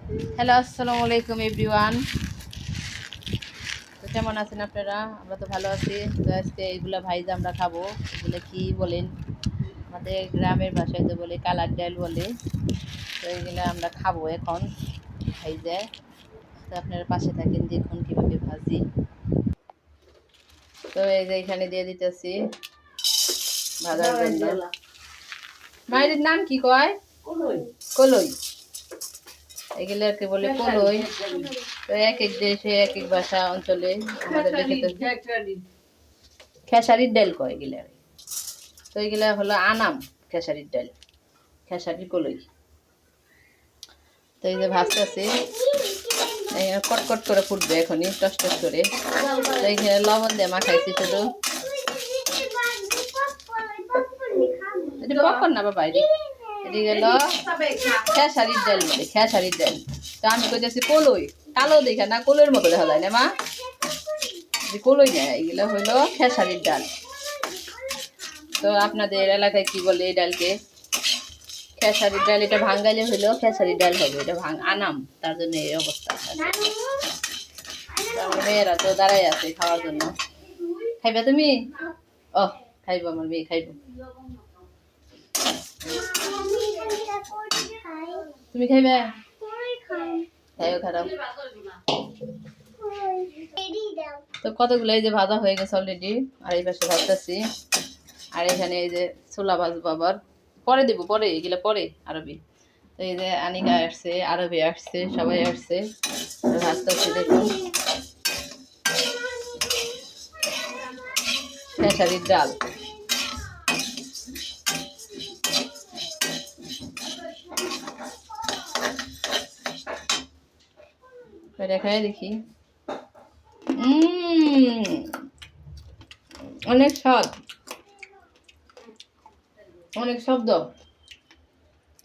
Hello, আসসালামু আলাইকুম everyone. তো কেমন আছেন আপনারা? আমরা তো ভালো আছি। তো আজকে এইগুলা ভাইজা আমরা খাবো। এগুলো কি বলেন? আমাদের গ্রামের ভাষায় তো বলে কালার ডাল বলে। তো এইগুলো আমরা খাবো এখন ভাইজা। তো আপনারা পাশে থাকেন, দেখুন কীভাবে ভাজি। তো এই যে এখানে দিয়ে দিতেছি ভাজার জন্য। মায়ের নাম কি কয়? কলই। এগুলো আর কি বলে কলই। তো এক এক দেশে এক এক ভাষা অঞ্চলে আমাদের দেশে তো খেসারির ডাল কয় এগুলা। তো এগুলা হলো আনাম খেসারির ডাল, খেসারির কলই। তো এই যে ভাজতেছি, কটকট করে ফুটবে এখনই, টস টস করে। তো এইখানে লবণ দিয়ে মাখাইছি শুধু। এটা পপকর্ন না বাবা, এটি গেল খেসারির ডাল বলে, খেসারির ডাল। তো আমি কইতেছি কলই, কালো দেখা না, কলইয়ের মতো দেখা যায় না মা, কলই না, এগুলো হইলো খেসারির ডাল। তো আপনাদের এলাকায় কি বলে এই ডালকে? খেসারির ডাল। এটা ভাঙ্গাইলে হইলো খেসারির ডাল হবে, এটা আনাম, তার জন্য এই অবস্থা। আমার মেয়েরা তো দাঁড়াই আছে খাওয়ার জন্য। খাইবা তুমি? ও খাইবো, আমার মেয়ে খাইবো। তুমি খাইবে? খাইও, খারাপ। তো কতগুলো এই যে ভাজা হয়ে গেছে অলরেডি, আর এই পাশে ভাজতেছি। আর এখানে এই যে ছোলা ভাজবো আবার, পরে দেবো, পরে এগুলো পরে আরবি। তো এই যে আনিকা আসছে, আরবি আসছে, সবাই আসছে, ভাজতেছি। দেখুন খেসারির ডাল। দেখাই দেখি। অনেক স্বাদ, অনেক শব্দ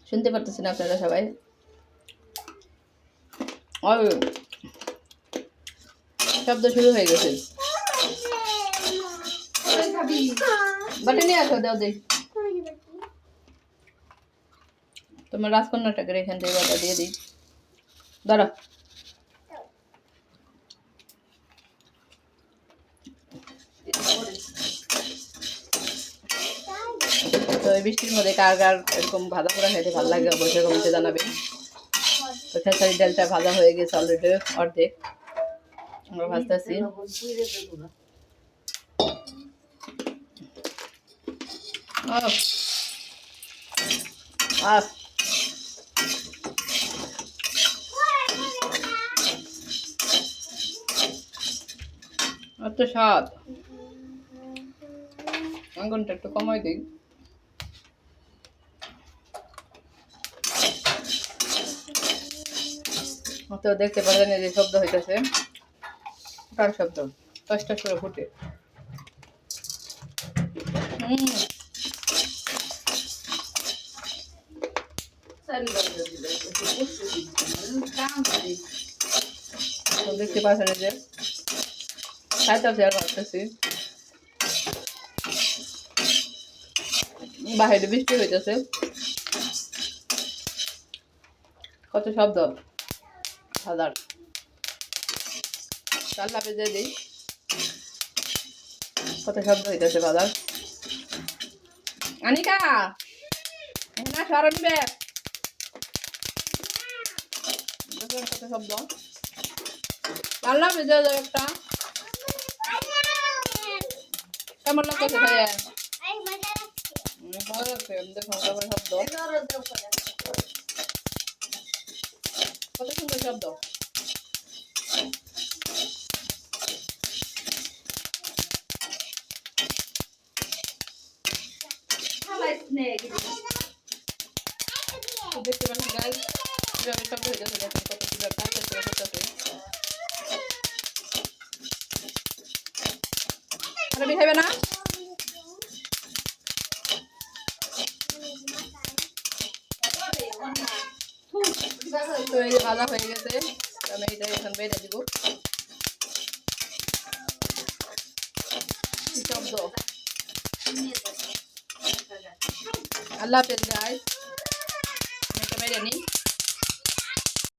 শুনতে পারতেছেন আপনারা সবাই। শব্দ শুরু হয়ে গেছে। বাটে নিয়ে আসো, দাও দেই। তোমার রাজকন্যাটাকে এখান থেকে বাটা দিয়ে দিই, দাঁড়া। তো এই বৃষ্টির মধ্যে কার কার এরকম ভাজা পোড়া খাইতে ভালো লাগে অবশ্যই কমেন্টে জানাবেন। তো খেসারি ডালটা ভাজা হয়ে গেছে অলরেডি, অর্ধেক আমরা ভাজতেছি। এত স্বাদ, আঙ্গুনটা একটু কমাই দিই। তো দেখতে পারেন এই যে শব্দ হইতেছে, কার শব্দ, টস টস করে ফুটে। দেখতে পাচ্ছেন যে খাইতেছি আর ভাবতেছি। বাহিরে বৃষ্টি হইতেছে, কত শব্দ হাজার। চাল্লা বেজে দিই, কত শব্দ হইতেছে বাজার। আনিকা না সরো নিবে, কত শব্দ। চাল্লা বেজে যায় একটা। কেমন লাগতেছে খাইয়া? ভালো লাগছে, দেখুন কেমন শব্দ, কত সুন্দর শব্দ। দেখতে পাচ্ছেন গাইস, কিভাবে শব্দ হইতেছে, দেখুন কত কিভাবে কাজ করে করতেছে। আরবি খাইবে না? তো এই যে ভাজা হয়ে গেছে, আমি এটা এখন বেড়ে দিব। শব্দ, আল্লাহ হাফেজ গাইস, আমি এটা বেড়ে নিই।